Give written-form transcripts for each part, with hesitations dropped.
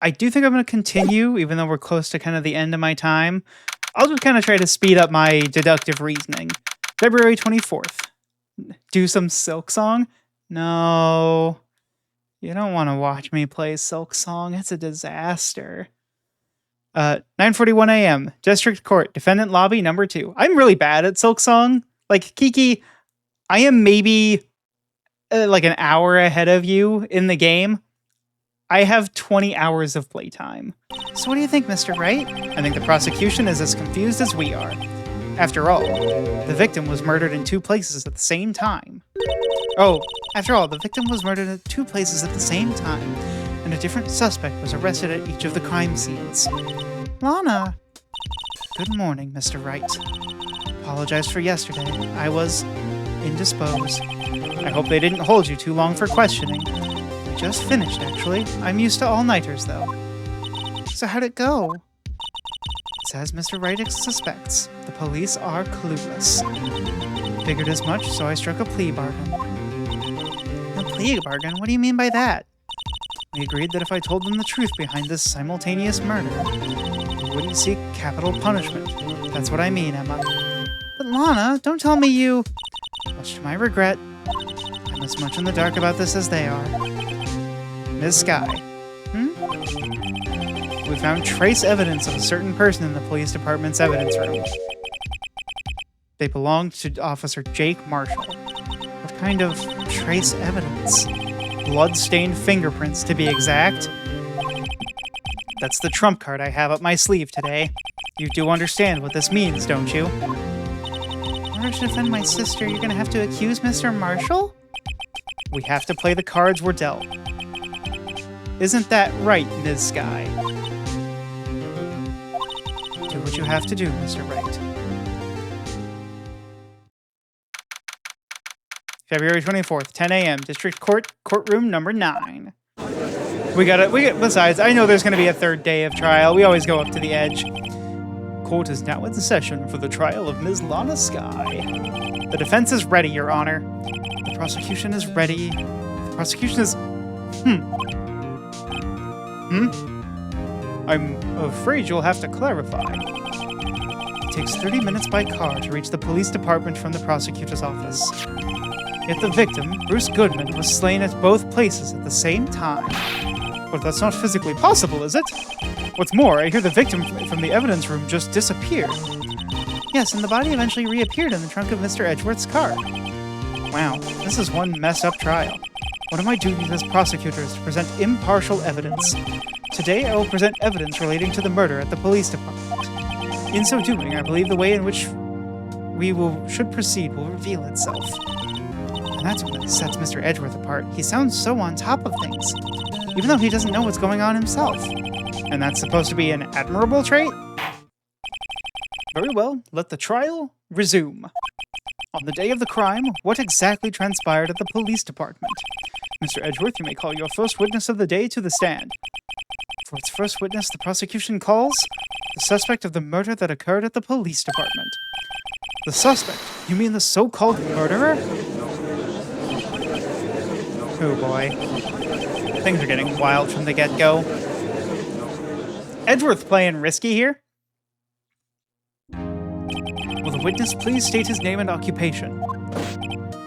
I do think I'm going to continue, even though we're close to kind of the end of my time. I'll just kind of try to speed up my deductive reasoning. February 24th. Do some Silk Song? No. You don't want to watch me play Silk Song. It's a disaster. 9:41 a.m. District Court, Defendant Lobby number 2. I'm really bad at Silk Song. Like, Kiki, I am maybe like an hour ahead of you in the game. I have 20 hours of playtime. So what do you think, Mr. Wright? I think the prosecution is as confused as we are. After all, the victim was murdered in 2 places at the same time. After all, the victim was murdered at 2 places at the same time, and a different suspect was arrested at each of the crime scenes. Lana! Good morning, Mr. Wright. Apologize for yesterday. I was indisposed. I hope they didn't hold you too long for questioning. Just finished, actually. I'm used to all-nighters, though. So how'd it go? It's as Mr. Wright suspects. The police are clueless. Figured as much, so I struck a plea bargain. A plea bargain? What do you mean by that? We agreed that if I told them the truth behind this simultaneous murder, they wouldn't seek capital punishment. That's what I mean, Emma. But Lana, don't tell me you... Much to my regret, I'm as much in the dark about this as they are. Ms. Skye. We found trace evidence of a certain person in the police department's evidence room. They belonged to Officer Jake Marshall. What kind of trace evidence? Blood-stained fingerprints, to be exact. That's the trump card I have up my sleeve today. You do understand what this means, don't you? In order to defend my sister, you're gonna have to accuse Mr. Marshall? We have to play the cards we're dealt. Isn't that right, Ms. Skye? Do what you have to do, Mr. Wright. February 24th, 10 a.m. District Court, courtroom number 9. Besides, I know there's going to be a 3rd day of trial. We always go up to the edge. Court is now in session for the trial of Ms. Lana Skye. The defense is ready, Your Honor. The prosecution is ready. The prosecution is... I'm afraid you'll have to clarify. It takes 30 minutes by car to reach the police department from the prosecutor's office. Yet the victim, Bruce Goodman, was slain at both places at the same time. But that's not physically possible, is it? What's more, I hear the victim from the evidence room just disappeared. Yes, and the body eventually reappeared in the trunk of Mr. Edgeworth's car. Wow, this is one messed up trial. One of my duties as prosecutor is to present impartial evidence. Today, I will present evidence relating to the murder at the police department. In so doing, I believe the way in which should proceed will reveal itself. And that's what sets Mr. Edgeworth apart. He sounds so on top of things, even though he doesn't know what's going on himself. And that's supposed to be an admirable trait? Very well, let the trial resume. On the day of the crime, what exactly transpired at the police department? Mr. Edgeworth, you may call your first witness of the day to the stand. For its first witness, the prosecution calls the suspect of the murder that occurred at the police department. The suspect? You mean the so-called murderer? Oh boy. Things are getting wild from the get-go. Edgeworth playing risky here. Will the witness please state his name and occupation?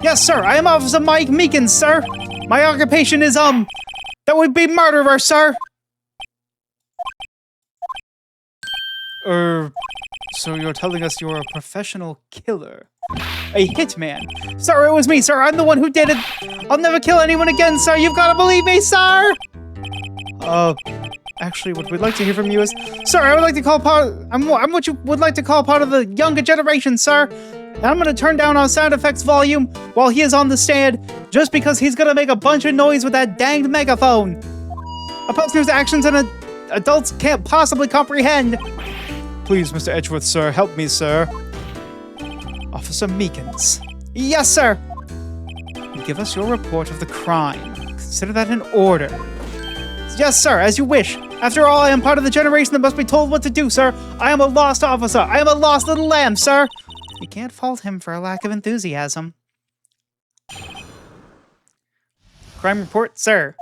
Yes, sir. I am Officer Mike Meekins, sir. My occupation is, that would be murderer, sir. So you're telling us you're a professional killer? A hitman? Sir, it was me, sir. I'm the one who did it. I'll never kill anyone again, sir. You've got to believe me, sir. Actually, what we'd like to hear from you is... Sir, I would like to call I'm what you would like to call part of the younger generation, sir. And I'm going to turn down our sound effects volume while he is on the stand, just because he's going to make a bunch of noise with that danged megaphone. A person whose actions and adults can't possibly comprehend. Please, Mr. Edgeworth, sir, help me, sir. Officer Meekins. Yes, sir. Give us your report of the crime. Consider that an order. Yes, sir, as you wish. After all, I am part of the generation that must be told what to do, sir. I am a lost officer. I am a lost little lamb, sir. You can't fault him for a lack of enthusiasm. Crime report, sir.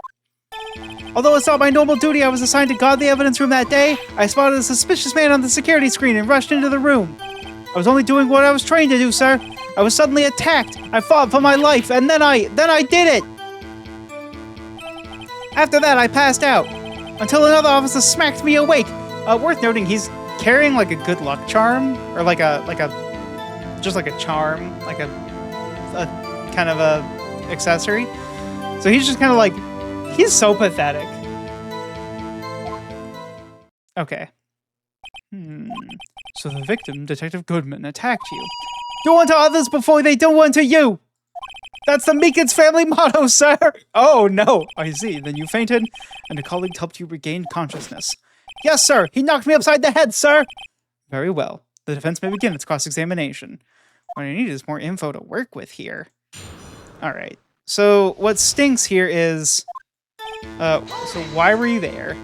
Although it's not my normal duty, I was assigned to guard the evidence room that day. I spotted a suspicious man on the security screen and rushed into the room. I was only doing what I was trained to do, sir. I was suddenly attacked. I fought for my life, and then I did it. After that, I passed out until another officer smacked me awake. Worth noting, he's carrying like a good luck charm, or just like a charm, like a kind of a accessory. So he's just kind of like, he's so pathetic. Okay. So the victim, Detective Goodman, attacked you. Do unto others before they do unto you. That's the Meekins family motto, sir. Oh, no. I see. Then you fainted, and a colleague helped you regain consciousness. Yes, sir. He knocked me upside the head, sir. Very well. The defense may begin its cross-examination. What I need is more info to work with here. All right. So what stinks here is... so why were you there?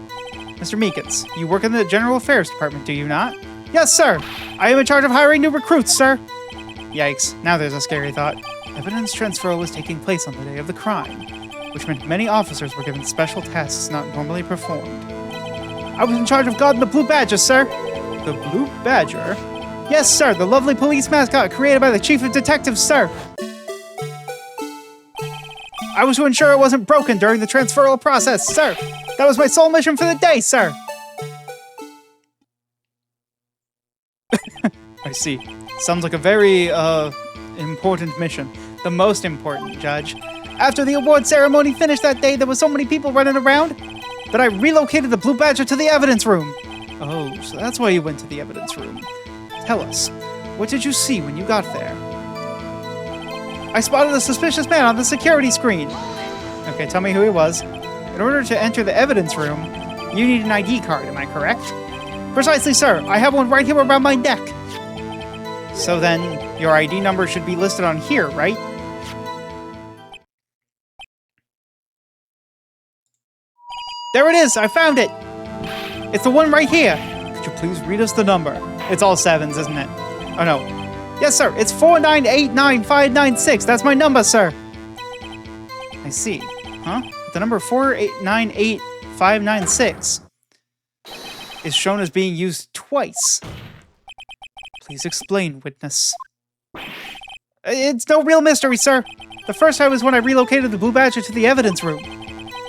Mr. Meekins, you work in the General Affairs Department, do you not? Yes, sir. I am in charge of hiring new recruits, sir. Yikes. Now there's a scary thought. Evidence transfer was taking place on the day of the crime, which meant many officers were given special tasks not normally performed. I was in charge of guarding the Blue Badger, sir. The Blue Badger? Yes, sir. The lovely police mascot created by the Chief of Detectives, sir. I was to ensure it wasn't broken during the transferal process, sir. That was my sole mission for the day, sir. I see. Sounds like a very, important mission. The most important, Judge. After the award ceremony finished that day, there were so many people running around that I relocated the Blue Badger to the evidence room. Oh, so that's why you went to the evidence room. Tell us, what did you see when you got there? I spotted a suspicious man on the security screen. Okay, tell me who he was. In order to enter the evidence room, you need an ID card, am I correct? Precisely, sir. I have one right here around my neck. So then, your ID number should be listed on here, right? There it is! I found it! It's the one right here! Could you please read us the number? It's all sevens, isn't it? Oh, no. Yes, sir. It's 4989596. That's my number, sir. I see. Huh? The number 4898596 is shown as being used twice. Please explain, witness. It's no real mystery, sir. The first time was when I relocated the Blue Badger to the evidence room.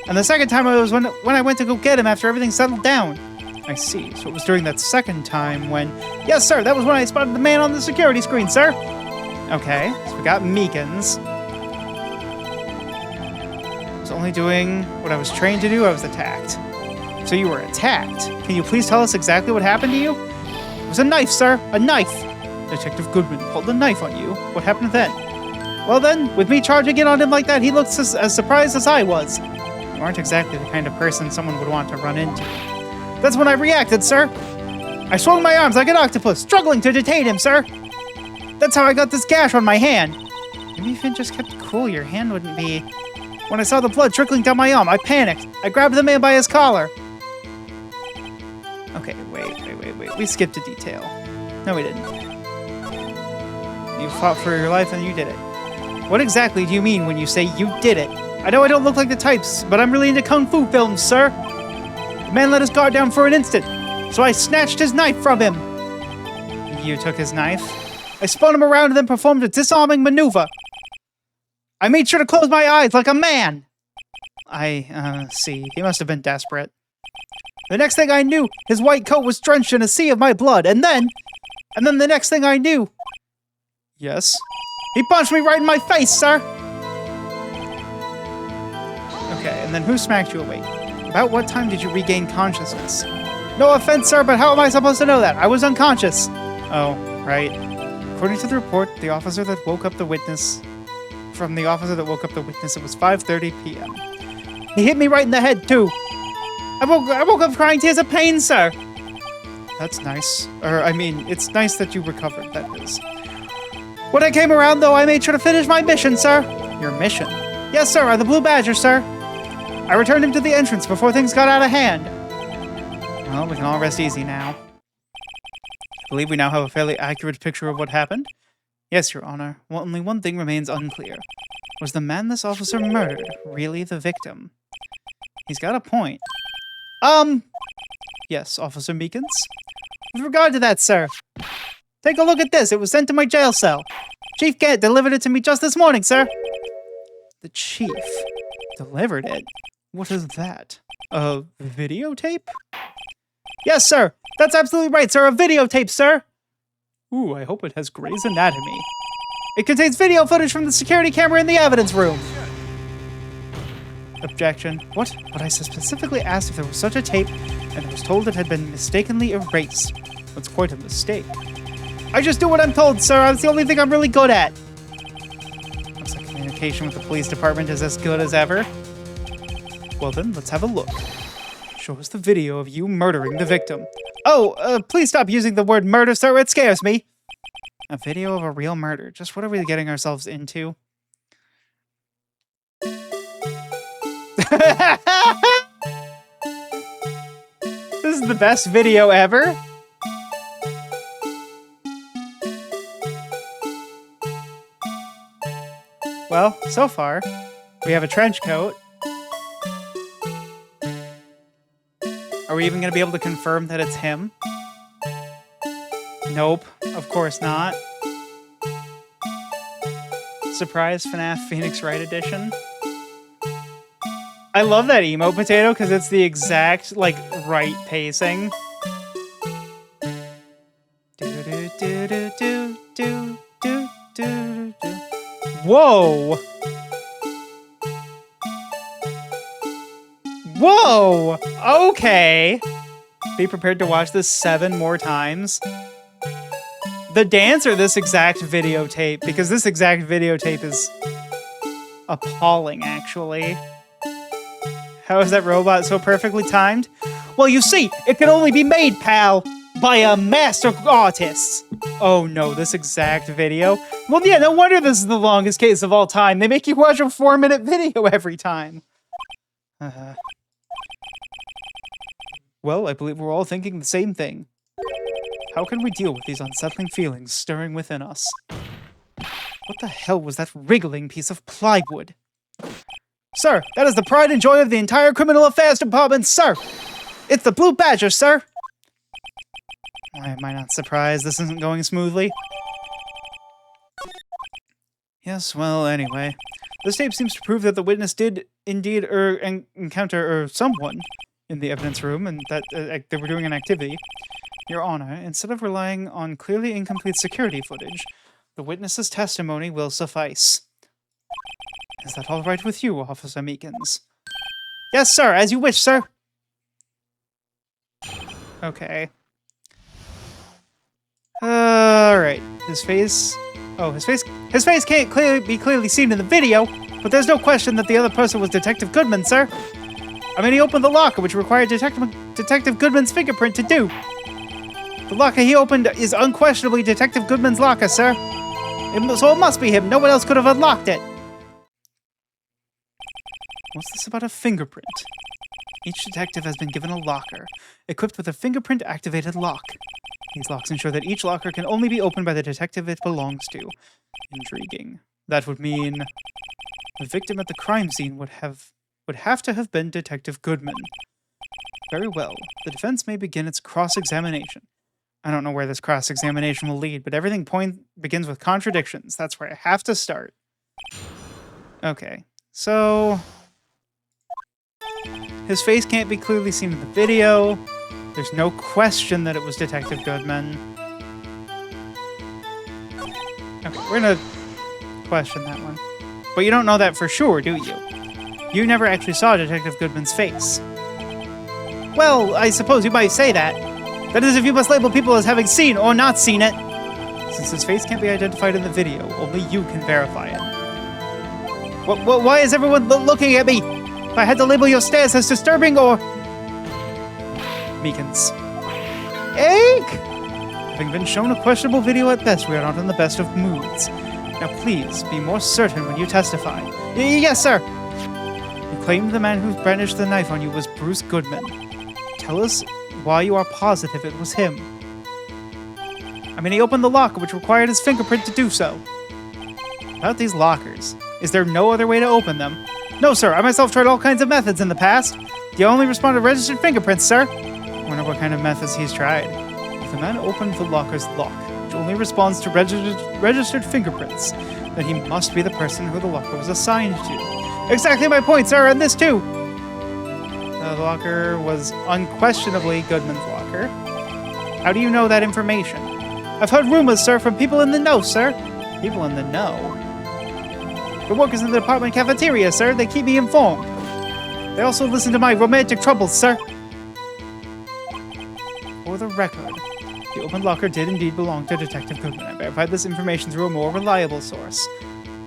And the second time was when I went to go get him after everything settled down. I see. So it was during that second time when... Yes, sir. That was when I spotted the man on the security screen, sir. Okay. So we got Meekins. I was only doing what I was trained to do. I was attacked. So you were attacked. Can you please tell us exactly what happened to you? It was a knife, sir. A knife. Detective Goodman pulled a knife on you. What happened then? Well then, with me charging in on him like that, he looked as surprised as I was. You aren't exactly the kind of person someone would want to run into. That's when I reacted, sir. I swung my arms like an octopus, struggling to detain him, sir. That's how I got this gash on my hand. Maybe if you just kept cool, your hand wouldn't be... When I saw the blood trickling down my arm, I panicked. I grabbed the man by his collar. Okay, wait. We skipped a detail. No, we didn't. You fought for your life and you did it. What exactly do you mean when you say you did it? I know I don't look like the types, but I'm really into kung fu films, sir. The man let his guard down for an instant, so I snatched his knife from him. You took his knife? I spun him around and then performed a disarming maneuver. I made sure to close my eyes like a man. I see. He must have been desperate. The next thing I knew, his white coat was drenched in a sea of my blood, and then the next thing I knew... Yes? He punched me right in my face, sir! Okay, and then who smacked you awake? About what time did you regain consciousness? No offense, sir, but how am I supposed to know that? I was unconscious. Oh, right. According to the report, the officer that woke up the witness... From the officer that woke up the witness, it was 5:30 p.m. He hit me right in the head, too. I woke up crying tears of pain, sir. That's nice. It's nice that you recovered, that is. When I came around, though, I made sure to finish my mission, sir. Your mission? Yes, sir, I'm the Blue Badger, sir. I returned him to the entrance before things got out of hand. Well, we can all rest easy now. I believe we now have a fairly accurate picture of what happened. Yes, Your Honor. Well, only one thing remains unclear. Was the man this officer murdered really the victim? He's got a point. Yes, Officer Meekins. With regard to that, sir, take a look at this. It was sent to my jail cell. Chief Gant delivered it to me just this morning, sir. The chief delivered it? What is that? A videotape? Yes, sir. That's absolutely right, sir. A videotape, sir. Ooh, I hope it has Grey's Anatomy. It contains video footage from the security camera in the evidence room. Objection. What? But I specifically asked if there was such a tape, and I was told it had been mistakenly erased. That's quite a mistake. I just do what I'm told, sir. That's the only thing I'm really good at. Looks like communication with the police department is as good as ever. Well then, let's have a look. Show us the video of you murdering the victim. Oh, please stop using the word murder, sir. It scares me. A video of a real murder. Just what are we getting ourselves into? This is the best video ever. Well, so far, we have a trench coat. Are we even going to be able to confirm that it's him? Nope, of course not. Surprise FNAF Phoenix Wright edition. I love that emo potato because it's the exact, like, right pacing. Whoa! Whoa! Okay! Be prepared to watch this 7 more times. The dance or this exact videotape? Because this exact videotape is appalling, actually. How is that robot so perfectly timed? Well, you see, it can only be made, pal, by a master artist. Oh no, this exact video? Well, yeah, no wonder this is the longest case of all time. They make you watch a 4-minute video every time. Well, I believe we're all thinking the same thing. How can we deal with these unsettling feelings stirring within us? What the hell was that wriggling piece of plywood? Sir, that is the pride and joy of the entire Criminal Affairs Department, sir! It's the Blue Badger, sir! Why am I not surprised this isn't going smoothly? Yes, well, anyway. This tape seems to prove that the witness did indeed encounter someone in the evidence room and that they were doing an activity. Your Honor, instead of relying on clearly incomplete security footage, the witness's testimony will suffice. Is that all right with you, Officer Meekins? Yes, sir, as you wish, sir. Okay. Alright. His face... Oh, his face can't be clearly seen in the video, but there's no question that the other person was Detective Goodman, sir. I mean, he opened the locker, which required Detective Goodman's fingerprint to do. The locker he opened is unquestionably Detective Goodman's locker, sir. So it must be him. No one else could have unlocked it. What's this about a fingerprint? Each detective has been given a locker, equipped with a fingerprint-activated lock. These locks ensure that each locker can only be opened by the detective it belongs to. Intriguing. That would mean the victim at the crime scene would have to have been Detective Goodman. Very well. The defense may begin its cross-examination. I don't know where this cross-examination will lead, but everything begins with contradictions. That's where I have to start. Okay, so... his face can't be clearly seen in the video. There's no question that it was Detective Goodman. Okay, we're gonna question that one. But you don't know that for sure, do you? You never actually saw Detective Goodman's face. Well, I suppose you might say that. That is, if you must label people as having seen or not seen it. Since his face can't be identified in the video, only you can verify it. Why is everyone looking at me? If I had to label your stance as disturbing or... Meekins. Egg? Having been shown a questionable video at best, we are not in the best of moods. Now please, be more certain when you testify. Yes, sir! You claimed the man who brandished the knife on you was Bruce Goodman. Tell us why you are positive it was him. I mean, he opened the locker, which required his fingerprint to do so. About these lockers, is there no other way to open them? No, sir, I myself tried all kinds of methods in the past. You only respond to registered fingerprints, sir. I wonder what kind of methods he's tried. If the man opened the locker's lock, which only responds to registered fingerprints, then he must be the person who the locker was assigned to. Exactly my point, sir, and this too. The locker was unquestionably Goodman's locker. How do you know that information? I've heard rumors, sir, from people in the know, sir. People in the know? The workers in the department cafeteria, sir. They keep me informed. They also listen to my romantic troubles, sir. For the record, the open locker did indeed belong to Detective Goodman. I verified this information through a more reliable source.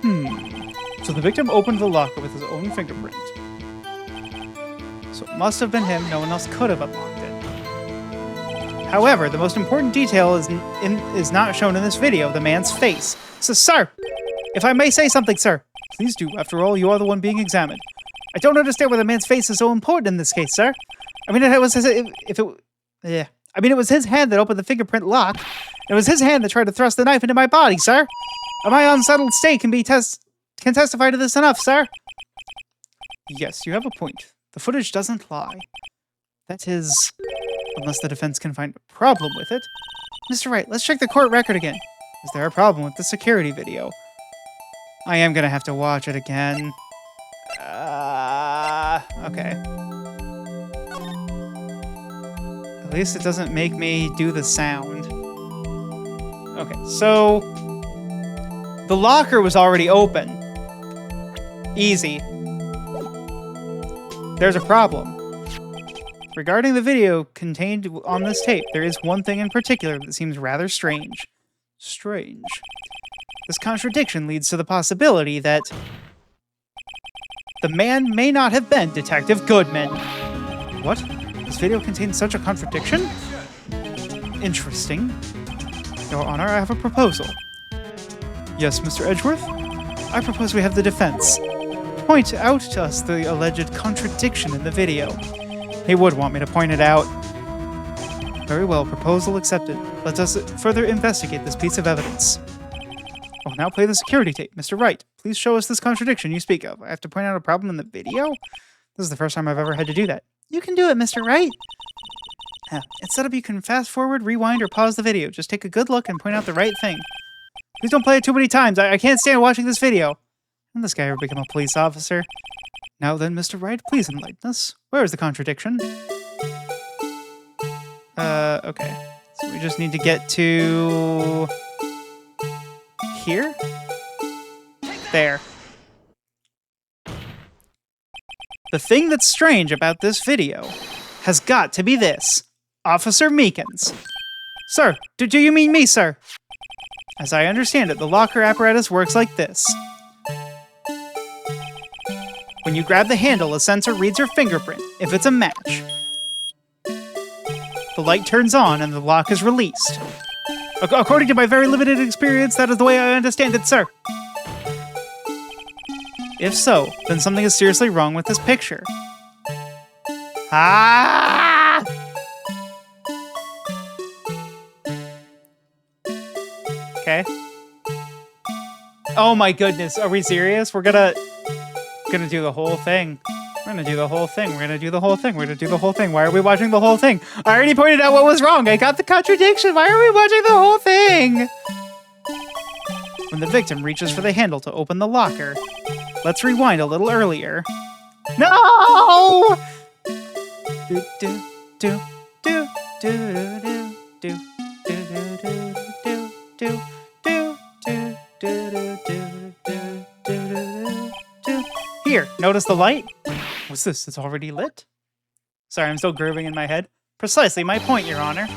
So the victim opened the locker with his own fingerprint. So it must have been him. No one else could have unlocked it. However, the most important detail is not shown in this video, the man's face. So, sir, if I may say something, sir, please do. After all, you are the one being examined. I don't understand why the man's face is so important in this case, sir. I mean, it was his hand that opened the fingerprint lock. It was his hand that tried to thrust the knife into my body, sir. My unsettled state can testify to this enough, sir. Yes, you have a point. The footage doesn't lie. That is, unless the defense can find a problem with it. Mr. Wright, let's check the court record again. Is there a problem with the security video? I am gonna have to watch it again. Okay. At least it doesn't make me do the sound. Okay, so the locker was already open. Easy. There's a problem. Regarding the video contained on this tape, there is one thing in particular that seems rather strange. This contradiction leads to the possibility that the man may not have been Detective Goodman. What? This video contains such a contradiction? Interesting. Your Honor, I have a proposal. Yes, Mr. Edgeworth? I propose we have the defense point out to us the alleged contradiction in the video. He would want me to point it out. Very well, proposal accepted. Let us further investigate this piece of evidence. Oh, now play the security tape. Mr. Wright, please show us this contradiction you speak of. I have to point out a problem in the video? This is the first time I've ever had to do that. You can do it, Mr. Wright. It's set up you can fast forward, rewind, or pause the video. Just take a good look and point out the right thing. Please don't play it too many times. I can't stand watching this video. Can this guy ever become a police officer? Now then, Mr. Wright, please enlighten us. Where is the contradiction? Okay. So we just need to get to here? There. The thing that's strange about this video has got to be this. Officer Meekins. Sir, do you mean me, sir? As I understand it, the locker apparatus works like this. When you grab the handle, a sensor reads your fingerprint. If it's a match, the light turns on and the lock is released. According to my very limited experience, that is the way I understand it, sir. If so, then something is seriously wrong with this picture. Ah! Okay. Oh my goodness, are we serious? We're gonna do the whole thing. We're gonna do the whole thing. We're gonna do the whole thing. We're gonna do the whole thing. Why are we watching the whole thing? I already pointed out what was wrong. I got the contradiction. Why are we watching the whole thing? When the victim reaches for the handle to open the locker, let's rewind a little earlier. No! Do do do do do do do do do do do. Here, notice the light? What's this? It's already lit? Sorry, I'm still grooving in my head. Precisely my point, Your Honor.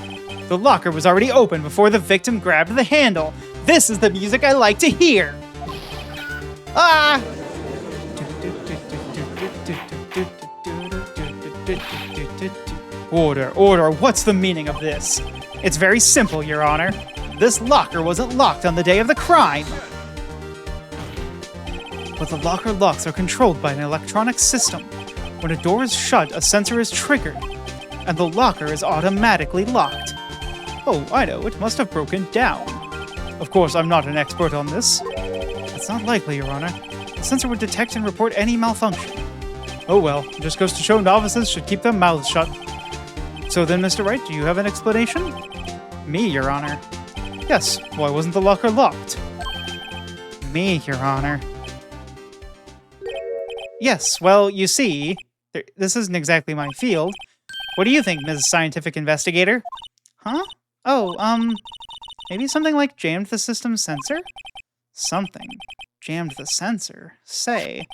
The locker was already open before the victim grabbed the handle. This is the music I like to hear. Ah! Order, what's the meaning of this? It's very simple, Your Honor. This locker wasn't locked on the day of the crime. But the locker locks are controlled by an electronic system. When a door is shut, a sensor is triggered, and the locker is automatically locked. Oh, I know, it must have broken down. Of course, I'm not an expert on this. It's not likely, Your Honor. The sensor would detect and report any malfunction. Oh well, it just goes to show novices should keep their mouths shut. So then, Mr. Wright, do you have an explanation? Me, Your Honor. Yes, why wasn't the locker locked? Me, Your Honor. Yes, well, you see, this isn't exactly my field. What do you think, Ms. Scientific Investigator? Huh? Oh, maybe something like jammed the system's sensor? Something. Jammed the sensor? Say.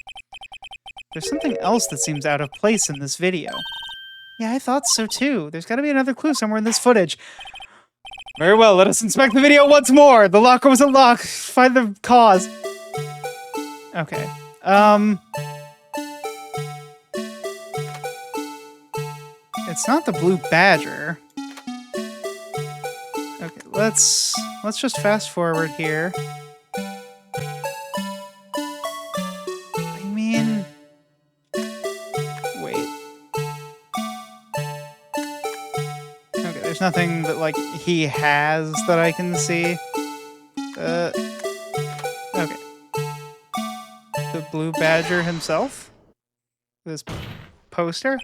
There's something else that seems out of place in this video. Yeah, I thought so too. There's gotta be another clue somewhere in this footage. Very well, let us inspect the video once more! The locker was unlocked! Find the cause. Okay. It's not the blue badger. Okay, let's just fast forward here. I mean, wait. Okay, there's nothing that like he has that I can see. Okay. The blue badger himself? This poster?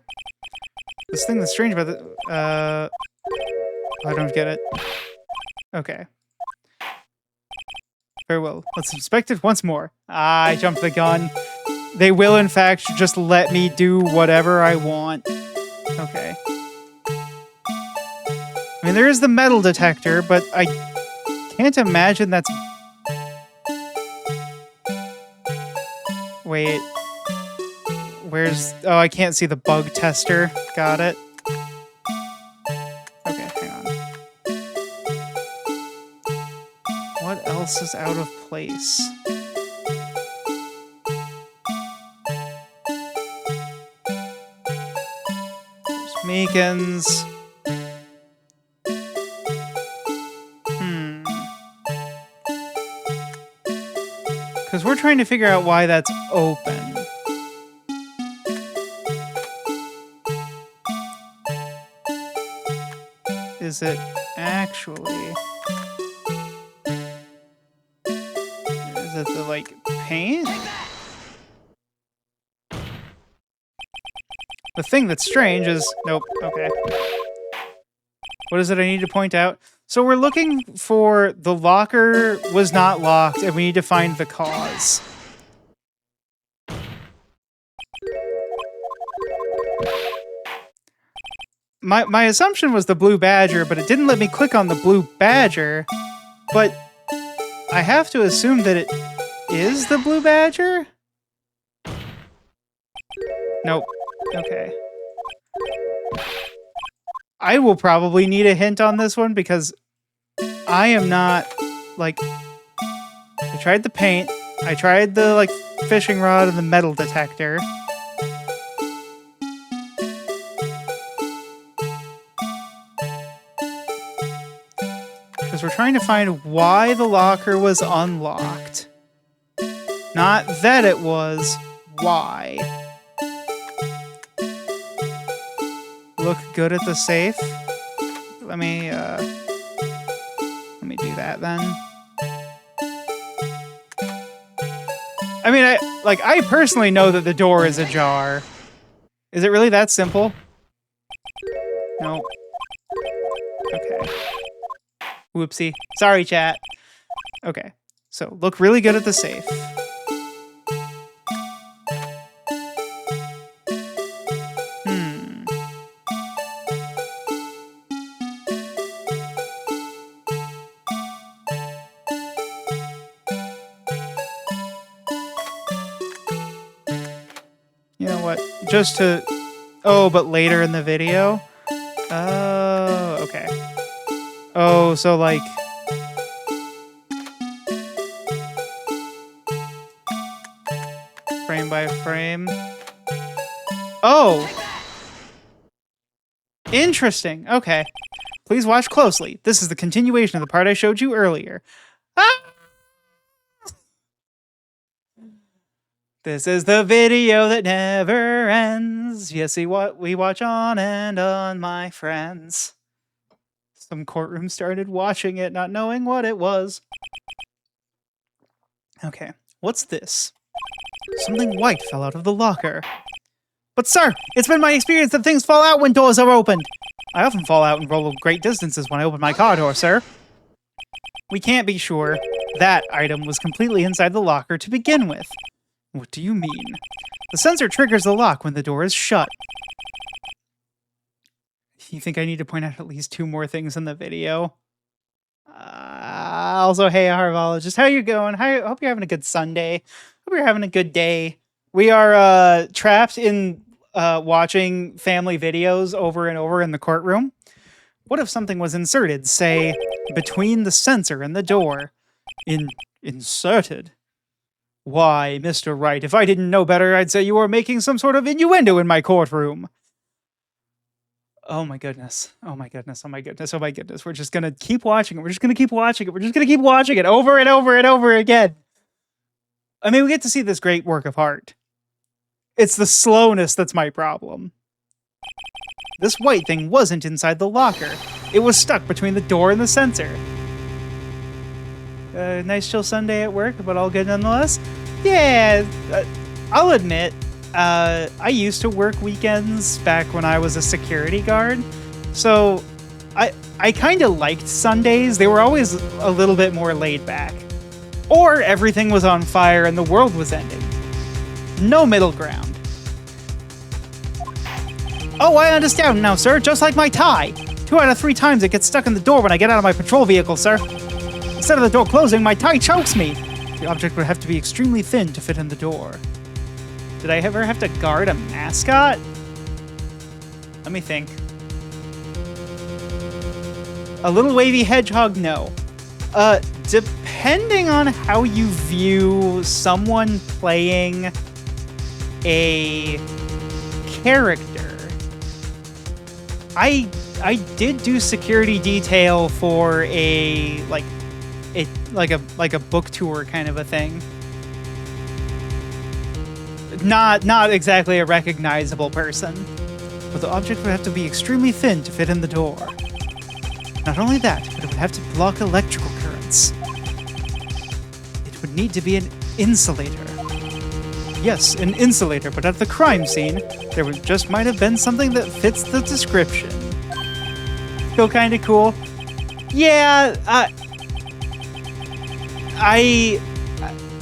This thing that's strange about the, I don't get it. Okay. Very well. Let's inspect it once more. I jumped the gun. They will, in fact, just let me do whatever I want. Okay. I mean, there is the metal detector, but I can't imagine that's... Wait. Where's... Oh, I can't see the bug tester. Got it. Okay, hang on. What else is out of place? There's Meekins. Because we're trying to figure out why that's open. Is it actually... Is it the, like, paint? The thing that's strange is... Nope, okay. What is it I need to point out? So we're looking for the locker was not locked, and we need to find the cause. My assumption was the blue badger, but it didn't let me click on the blue badger. But I have to assume that it is the blue badger? Nope. Okay. I will probably need a hint on this one because I am not, like... I tried the paint. I tried the, like, fishing rod and the metal detector. Because we're trying to find why the locker was unlocked. Not that it was, why. Look good at the safe. Let me do that then. I mean, I personally know that the door is ajar. Is it really that simple? No. Okay. Whoopsie. Sorry, chat. Okay. So, look really good at the safe. You know what? Just to... Oh, but later in the video? Oh, okay. Oh, so like... Frame by frame? Oh! Interesting. Okay. Please watch closely. This is the continuation of the part I showed you earlier. Ah! This is the video that never ends. You see what we watch on and on, my friends. Some courtroom started watching it, not knowing what it was. Okay, what's this? Something white fell out of the locker. But sir, it's been my experience that things fall out when doors are opened. I often fall out and roll great distances when I open my car door, sir. We can't be sure that item was completely inside the locker to begin with. What do you mean? The sensor triggers the lock when the door is shut. You think I need to point out at least 2 more things in the video? Also, hey, Harvologist, how you going? Hope you're having a good Sunday. Hope you're having a good day. We are trapped in watching family videos over and over in the courtroom. What if something was inserted, say, between the sensor and the door? Inserted? Why, Mr. Wright, if I didn't know better, I'd say you were making some sort of innuendo in my courtroom. Oh my goodness. Oh my goodness. Oh my goodness. Oh my goodness. We're just gonna keep watching it. We're just gonna keep watching it. We're just gonna keep watching it over and over and over again. I mean, we get to see this great work of art. It's the slowness that's my problem. This white thing wasn't inside the locker. It was stuck between the door and the sensor. Nice chill Sunday at work, but all good nonetheless. Yeah, I'll admit, I used to work weekends back when I was a security guard, so I kind of liked Sundays. They were always a little bit more laid back. Or everything was on fire and the world was ending. No middle ground. Oh, I understand now, sir, just like my tie. 2 out of 3 times it gets stuck in the door when I get out of my patrol vehicle, sir. Instead of the door closing, my tie chokes me. The object would have to be extremely thin to fit in the door. Did I ever have to guard a mascot? Let me think. A little wavy hedgehog, no. Depending on how you view someone playing a character, I did do security detail for a like a book tour kind of a thing. Not exactly a recognizable person, but the object would have to be extremely thin to fit in the door. Not only that, but it would have to block electrical currents. It would need to be an insulator. Yes, an insulator, but at the crime scene, there just might have been something that fits the description. Feel kind of cool? Yeah,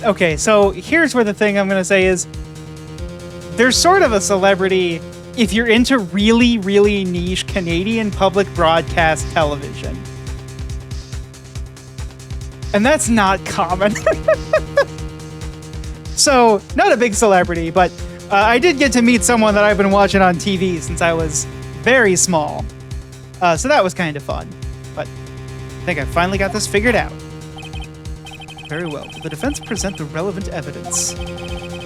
okay, so here's where the thing I'm going to say is, there's sort of a celebrity if you're into really, really niche Canadian public broadcast television. And that's not common. So, not a big celebrity, but I did get to meet someone that I've been watching on TV since I was very small. So that was kind of fun. But I think I finally got this figured out. Very well. Will the defense present the relevant evidence?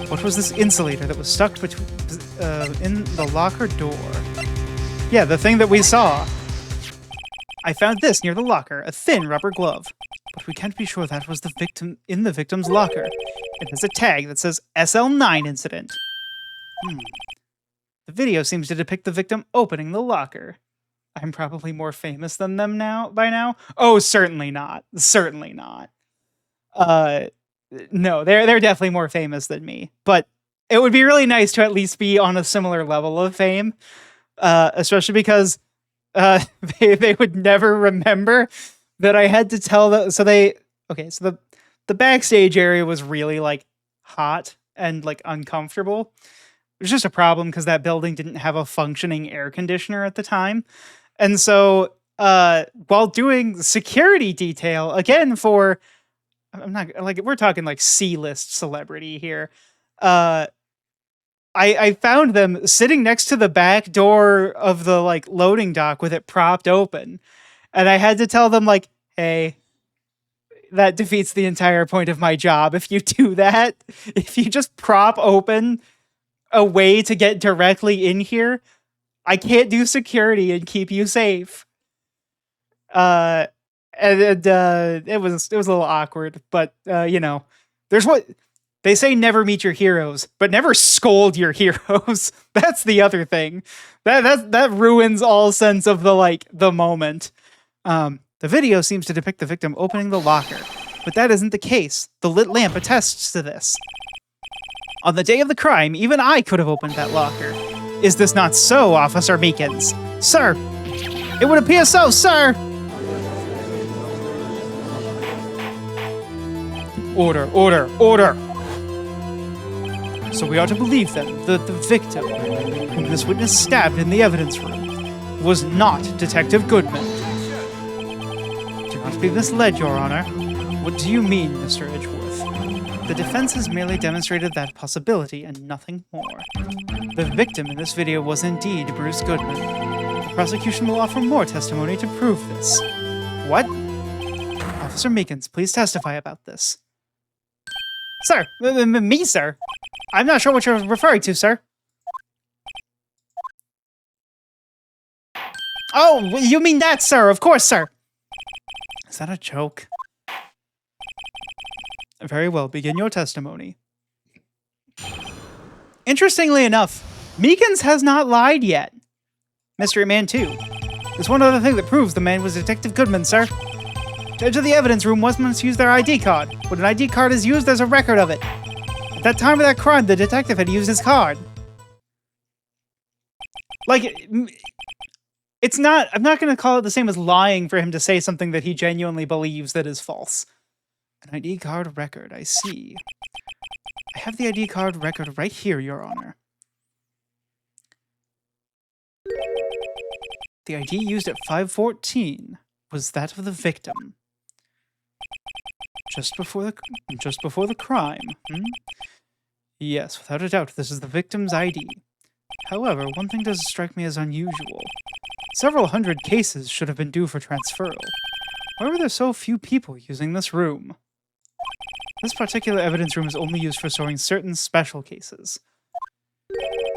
What was this insulator that was stuck between in the locker door? Yeah, the thing that we saw. I found this near the locker, a thin rubber glove. But we can't be sure that was the victim in the victim's locker. It has a tag that says SL9 incident. The video seems to depict the victim opening the locker. I'm probably more famous than them by now. Oh, certainly not. Certainly not. No, they're definitely more famous than me. But it would be really nice to at least be on a similar level of fame. Especially because they would never remember that I had to tell them. So the backstage area was really like hot and like uncomfortable. It was just a problem because that building didn't have a functioning air conditioner at the time. And so while doing security detail, again for, I'm not like, we're talking like C-list celebrity here. I found them sitting next to the back door of the like loading dock with it propped open. And I had to tell them like, hey, that defeats the entire point of my job. If you do that, if you just prop open a way to get directly in here, I can't do security and keep you safe. And it was a little awkward, but you know, there's what they say: never meet your heroes, but never scold your heroes. That's the other thing. That ruins all sense of the moment. The video seems to depict the victim opening the locker, but that isn't the case. The lit lamp attests to this. On the day of the crime, even I could have opened that locker. Is this not so, Officer Meekins? Sir, it would appear so, sir! Order, order, order! So we are to believe, then, that the victim, whom this witness stabbed in the evidence room, was not Detective Goodman. Do not be misled, Your Honor. What do you mean, Mr. Edgeworth? The defense has merely demonstrated that possibility and nothing more. The victim in this video was indeed Bruce Goodman. The prosecution will offer more testimony to prove this. What? Officer Meekins, please testify about this. Sir, me, sir? I'm not sure what you're referring to, sir. Oh, you mean that, sir? Of course, sir. Is that a joke? Very well, begin your testimony. Interestingly enough, Meekins has not lied yet. Mystery Man 2. There's one other thing that proves the man was Detective Goodman, sir. To enter the evidence room, one must use their ID card. When an ID card is used, there's a record of it. At that time of that crime, the detective had used his card. Like, it's not, I'm not going to call it the same as lying for him to say something that he genuinely believes that is false. An ID card record, I see. I have the ID card record right here, Your Honor. The ID used at 5:14 was that of the victim. Just before the crime, Yes, without a doubt, this is the victim's ID. However, one thing does strike me as unusual. Several hundred cases should have been due for transferal. Why were there so few people using this room? This particular evidence room is only used for storing certain special cases.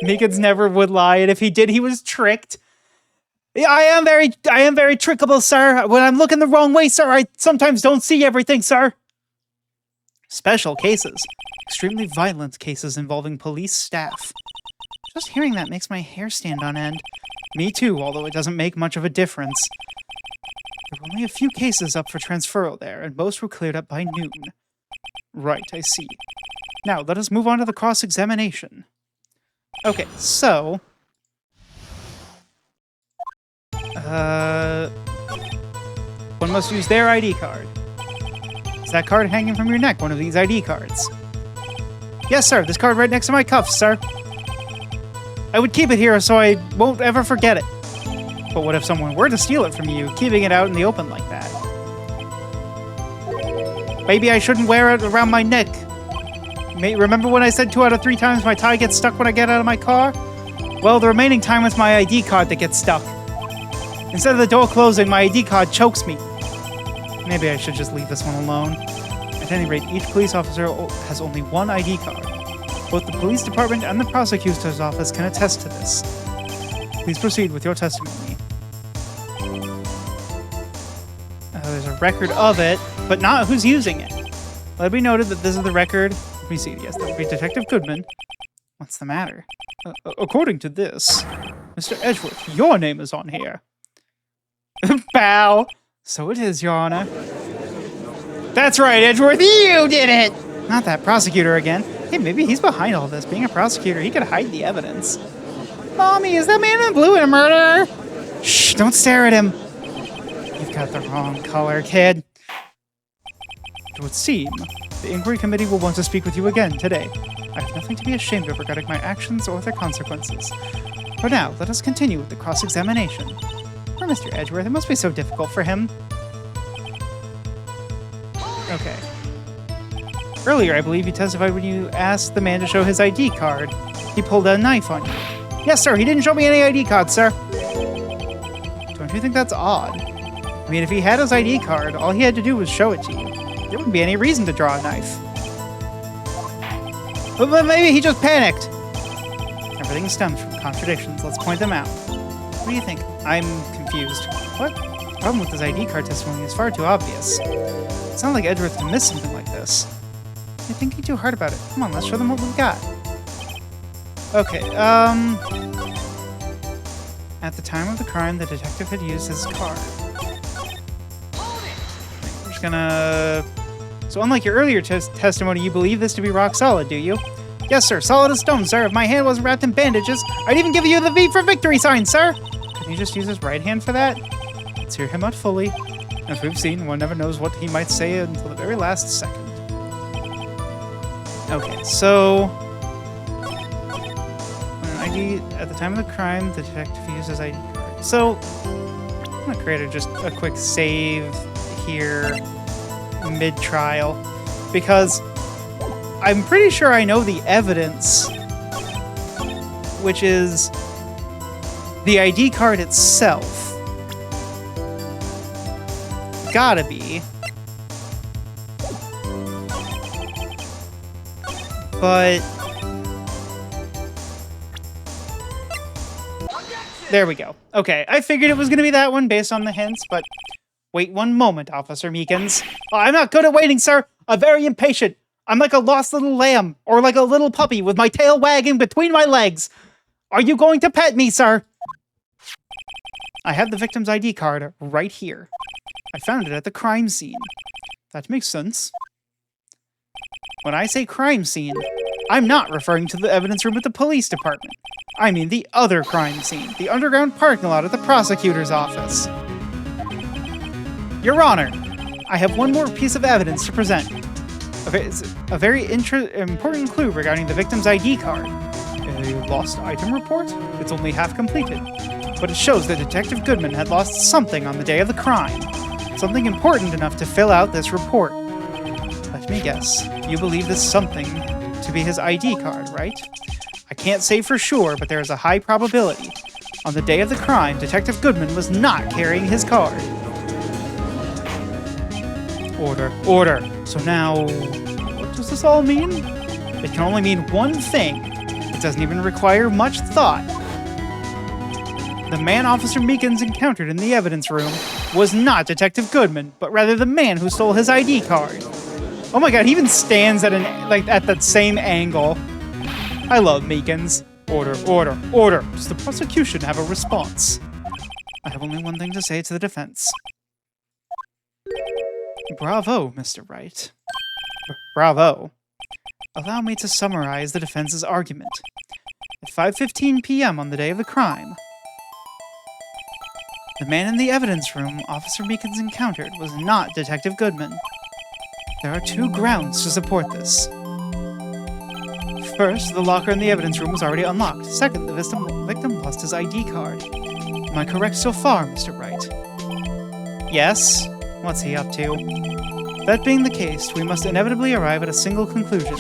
Meekins never would lie, and if he did, he was tricked. I am very trickable, sir. When I'm looking the wrong way, sir, I sometimes don't see everything, sir. Special cases. Extremely violent cases involving police staff. Just hearing that makes my hair stand on end. Me too, although it doesn't make much of a difference. There were only a few cases up for transferal there, and most were cleared up by noon. Right, I see. Now, let us move on to the cross-examination. Okay, so... one must use their ID card. Is that card hanging from your neck one of these ID cards? Yes, sir. This card right next to my cuffs, sir. I would keep it here so I won't ever forget it. But what if someone were to steal it from you, keeping it out in the open like that? Maybe I shouldn't wear it around my neck. Remember when I said 2 out of 3 times my tie gets stuck when I get out of my car? Well, the remaining time it's my ID card that gets stuck. Instead of the door closing, my ID card chokes me. Maybe I should just leave this one alone. At any rate, each police officer has only one ID card. Both the police department and the prosecutor's office can attest to this. Please proceed with your testimony. There's a record of it, but not who's using it. Let it be noted that this is the record. Let me see. Yes, that would be Detective Goodman. What's the matter? According to this, Mr. Edgeworth, your name is on here. Bow. So it is, Your Honor. That's right, Edgeworth, you did it! Not that prosecutor again. Hey, maybe he's behind all this. Being a prosecutor, he could hide the evidence. Mommy, is that man in blue a murderer? Shh, don't stare at him. You've got the wrong color, kid. It would seem the inquiry committee will want to speak with you again today. I have nothing to be ashamed of regarding my actions or their consequences. For now, let us continue with the cross-examination. Poor Mr. Edgeworth, it must be so difficult for him. Okay. Earlier, I believe you testified when you asked the man to show his ID card. He pulled a knife on you. Yes, sir, he didn't show me any ID cards, sir. Don't you think that's odd? I mean, if he had his ID card, all he had to do was show it to you. There wouldn't be any reason to draw a knife. But maybe he just panicked. Everything stems from contradictions. Let's point them out. What do you think? I'm confused. What? The problem with this ID card testimony is far too obvious. It's not like Edgeworth can miss something like this. You're thinking too hard about it. Come on, let's show them what we've got. Okay, At the time of the crime, the detective had used his card. We're just gonna... So unlike your earlier testimony, you believe this to be rock solid, do you? Yes, sir. Solid as stone, sir. If my hand wasn't wrapped in bandages, I'd even give you the V for victory sign, sir. Can you just use his right hand for that? Let's hear him out fully. As we've seen, one never knows what he might say until the very last second. Okay, so... ID at the time of the crime, the detective used his ID card. So, I'm going to create just a quick save here mid-trial, because I'm pretty sure I know the evidence, which is the ID card itself. Gotta be. But there we go. Okay, I figured it was going to be that one based on the hints, but wait one moment, Officer Meekins. Oh, I'm not good at waiting, sir. I'm very impatient. I'm like a lost little lamb, or like a little puppy with my tail wagging between my legs. Are you going to pet me, sir? I have the victim's ID card right here. I found it at the crime scene. That makes sense. When I say crime scene, I'm not referring to the evidence room at the police department. I mean the other crime scene, the underground parking lot at the prosecutor's office. Your Honor, I have one more piece of evidence to present. A very important clue regarding the victim's ID card. A lost item report? It's only half completed, but it shows that Detective Goodman had lost something on the day of the crime. Something important enough to fill out this report. Let me guess, you believe this something to be his ID card, right? I can't say for sure, but there is a high probability. On the day of the crime, Detective Goodman was not carrying his card. Order, order. So now, what does this all mean? It can only mean one thing. It doesn't even require much thought. The man Officer Meekins encountered in the evidence room was not Detective Goodman, but rather the man who stole his ID card. Oh my god, he even stands at at that same angle. I love Meekins. Order, order, order. Does the prosecution have a response? I have only one thing to say to the defense. Bravo, Mr. Wright. Bravo. Allow me to summarize the defense's argument. At 5:15 p.m. on the day of the crime, the man in the evidence room Officer Meekins encountered was not Detective Goodman. There are two grounds to support this. First, the locker in the evidence room was already unlocked. Second, the victim lost his ID card. Am I correct so far, Mr. Wright? Yes. What's he up to? That being the case, we must inevitably arrive at a single conclusion.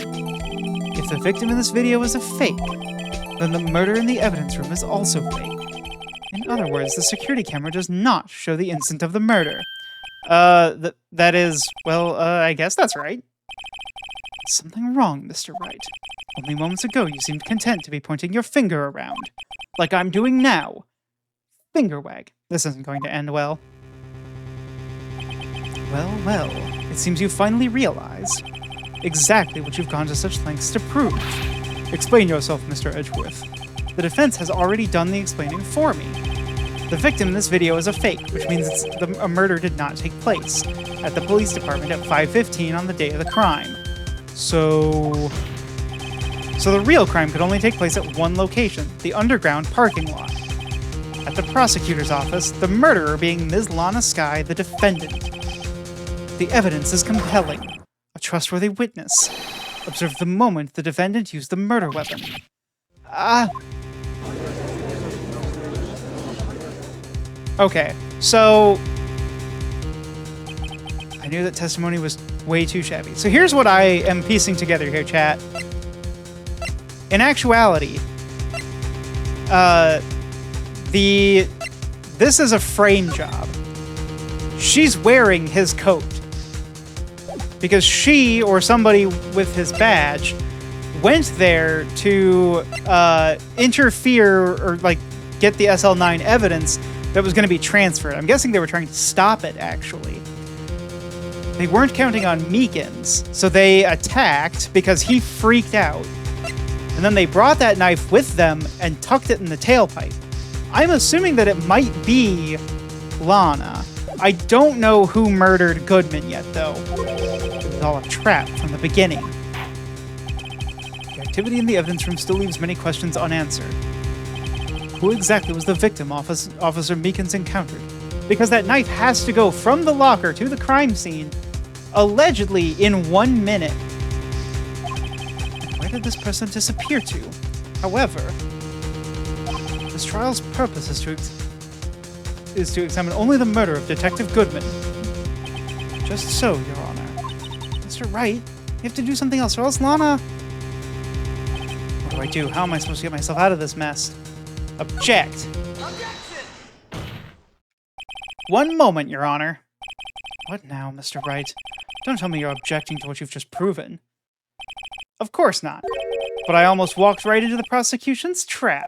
If the victim in this video is a fake, then the murder in the evidence room is also fake. In other words, the security camera does not show the instant of the murder. That is, well, I guess that's right. Something wrong, Mr. Wright. Only moments ago you seemed content to be pointing your finger around. Like I'm doing now. Finger wag. This isn't going to end well. Well, well. It seems you finally realized exactly what you've gone to such lengths to prove. Explain yourself, Mr. Edgeworth. The defense has already done the explaining for me. The victim in this video is a fake, which means a murder did not take place at the police department at 5:15 on the day of the crime. So the real crime could only take place at one location, the underground parking lot. At the prosecutor's office, the murderer being Ms. Lana Skye, the defendant. The evidence is compelling. A trustworthy witness observed the moment the defendant used the murder weapon. Okay, so I knew that testimony was way too shabby. So here's what I am piecing together here, chat. In actuality, this is a frame job. She's wearing his coat because she or somebody with his badge went there to interfere or like get the SL9 evidence that was going to be transferred. I'm guessing they were trying to stop it, actually. They weren't counting on Meekins, so they attacked because he freaked out. And then they brought that knife with them and tucked it in the tailpipe. I'm assuming that it might be Lana. I don't know who murdered Goodman yet, though. It was all a trap from the beginning. Their activity in the evidence room still leaves many questions unanswered. Who exactly was the victim Officer Meekins encountered? Because that knife has to go from the locker to the crime scene, allegedly in 1 minute. Where did this person disappear to? However, this trial's purpose is to examine only the murder of Detective Goodman. Just so, Your Honor. Mr. Wright, you have to do something else, or else Lana... What do I do? How am I supposed to get myself out of this mess? Object! Objection! 1 moment, Your Honor. What now, Mr. Wright? Don't tell me you're objecting to what you've just proven. Of course not. But I almost walked right into the prosecution's trap.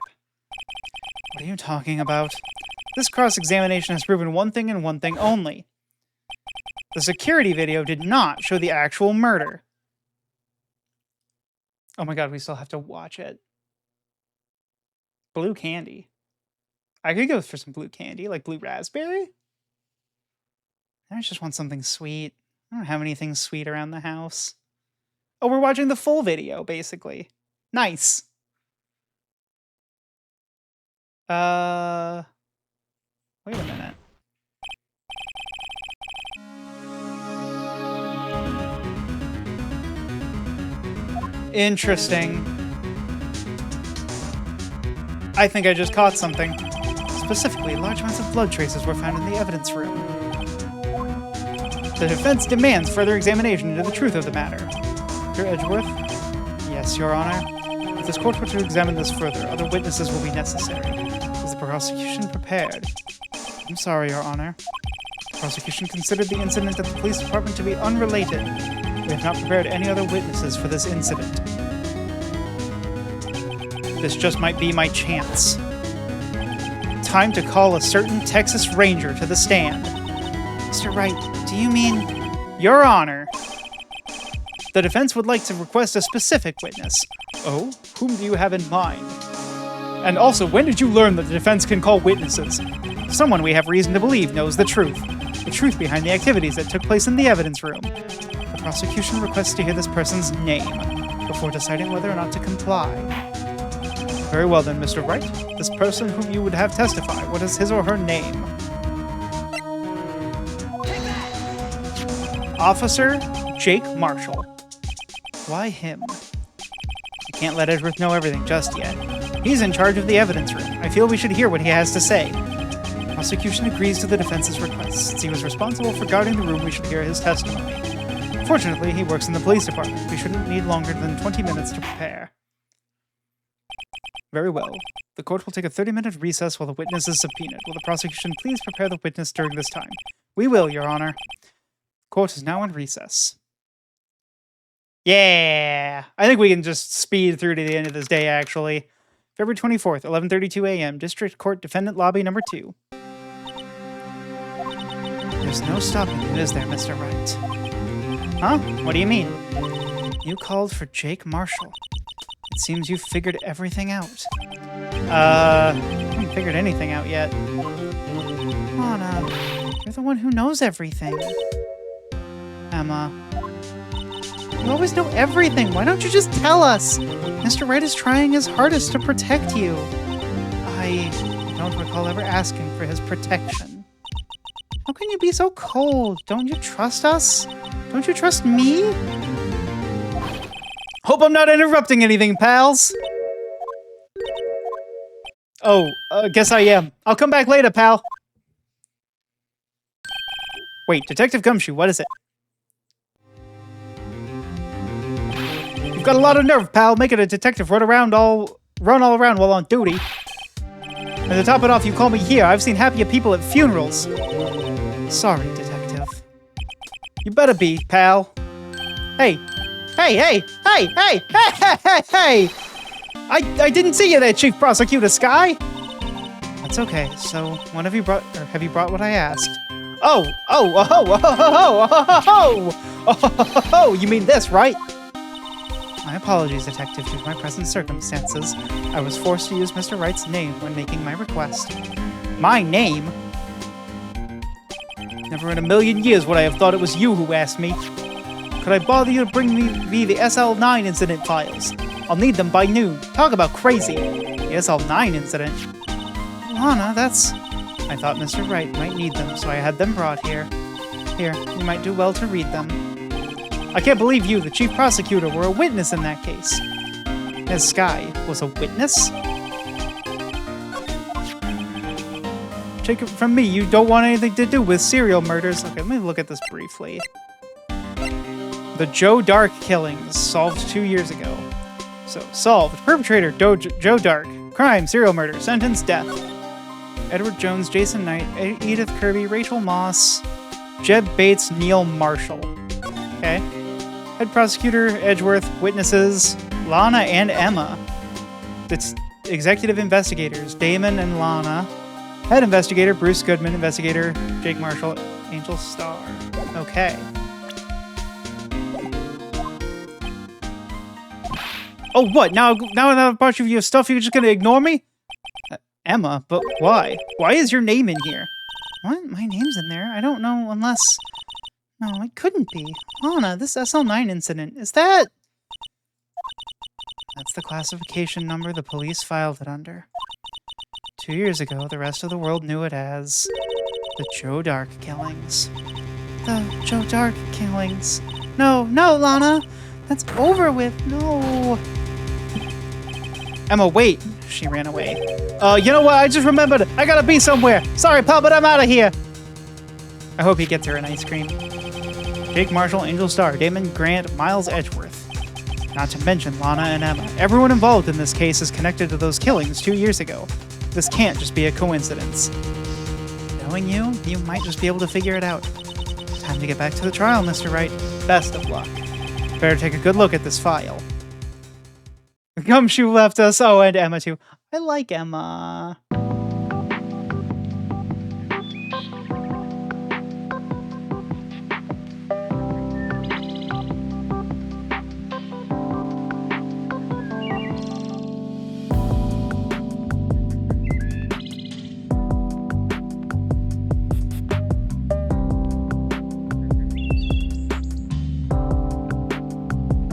What are you talking about? This cross-examination has proven one thing and one thing only. The security video did not show the actual murder. Oh my god, we still have to watch it. Blue candy. I could go for some blue candy, like blue raspberry. I just want something sweet. I don't have anything sweet around the house. Oh, we're watching the full video, basically. Nice. Wait a minute. Interesting. I think I just caught something. Specifically, large amounts of blood traces were found in the evidence room. The defense demands further examination into the truth of the matter. Mr. Edgeworth? Yes, Your Honor. If this court were to examine this further, other witnesses will be necessary. Is the prosecution prepared? I'm sorry, Your Honor. The prosecution considered the incident at the police department to be unrelated. We have not prepared any other witnesses for this incident. This just might be my chance. Time to call a certain Texas Ranger to the stand. Mr. Wright, do you mean... Your Honor. The defense would like to request a specific witness. Oh? Whom do you have in mind? And also, when did you learn that the defense can call witnesses? Someone we have reason to believe knows the truth. The truth behind the activities that took place in the evidence room. The prosecution requests to hear this person's name before deciding whether or not to comply. Very well then, Mr. Wright. This person whom you would have testify, what is his or her name? Officer Jake Marshall. Why him? I can't let Edgeworth know everything just yet. He's in charge of the evidence room. I feel we should hear what he has to say. The prosecution agrees to the defense's request. Since he was responsible for guarding the room, we should hear his testimony. Fortunately, he works in the police department. We shouldn't need longer than 20 minutes to prepare. Very well. The court will take a 30-minute recess while the witness is subpoenaed. Will the prosecution please prepare the witness during this time? We will, Your Honor. Court is now in recess. Yeah! I think we can just speed through to the end of this day, actually. February 24th, 11:32 a.m., District Court Defendant Lobby Number 2. There's no stopping it, is there, Mr. Wright? Huh? What do you mean? You called for Jake Marshall. It seems you've figured everything out. I haven't figured anything out yet. Come on, you're the one who knows everything. Emma. You always know everything. Why don't you just tell us? Mr. Wright is trying his hardest to protect you. I don't recall ever asking for his protection. How can you be so cold? Don't you trust us? Don't you trust me? Hope I'm not interrupting anything, pals. Oh, guess I am. I'll come back later, pal. Wait, Detective Gumshoe, what is it? You've got a lot of nerve, pal, making a detective run all around while on duty. And to top it off, you call me here. I've seen happier people at funerals. Sorry, detective. You better be, pal. Hey. Hey! I didn't see you there, Chief Prosecutor Sky! That's okay. So, what have you brought, or have you brought what I asked? Oh, you mean this, right? My apologies, Detective. Due to my present circumstances, I was forced to use Mr. Wright's name when making my request. My name? Never in a million years would I have thought it was you who asked me. Could I bother you to bring me the SL9 incident files? I'll need them by noon. Talk about crazy. The SL9 incident. Lana, that's... I thought Mr. Wright might need them, so I had them brought here. Here, you might do well to read them. I can't believe you, the chief prosecutor, were a witness in that case. Ms. Sky was a witness? Take it from me, you don't want anything to do with serial murders. Okay, let me look at this briefly. The Joe Dark killings, solved 2 years ago. So, solved. Perpetrator, Joe Dark. Crime, serial murder, sentence, death. Edward Jones, Jason Knight, Edith Kirby, Rachel Moss, Jeb Bates, Neil Marshall. Okay. Head prosecutor, Edgeworth, witnesses, Lana and Emma. It's executive investigators, Damon and Lana. Head investigator, Bruce Goodman. Investigator, Jake Marshall, Angel Starr. Okay. Oh, what? Now that I've brought you your stuff, you're just gonna ignore me? Emma, but why? Why is your name in here? What? My name's in there? I don't know unless... No, it couldn't be. Lana, this SL9 incident, is that... That's the classification number the police filed it under. 2 years ago, the rest of the world knew it as... the Joe Dark killings. The Joe Dark killings. No, Lana! That's over with, no! Emma, wait! She ran away. You know what? I just remembered. I gotta be somewhere. Sorry, pal, but I'm out of here. I hope he gets her an ice cream. Jake Marshall, Angel Starr, Damon Grant, Miles Edgeworth. Not to mention Lana and Emma. Everyone involved in this case is connected to those killings 2 years ago. This can't just be a coincidence. Knowing you, you might just be able to figure it out. Time to get back to the trial, Mr. Wright. Best of luck. Better take a good look at this file. The gumshoe left us. Oh, and Emma too. I like Emma.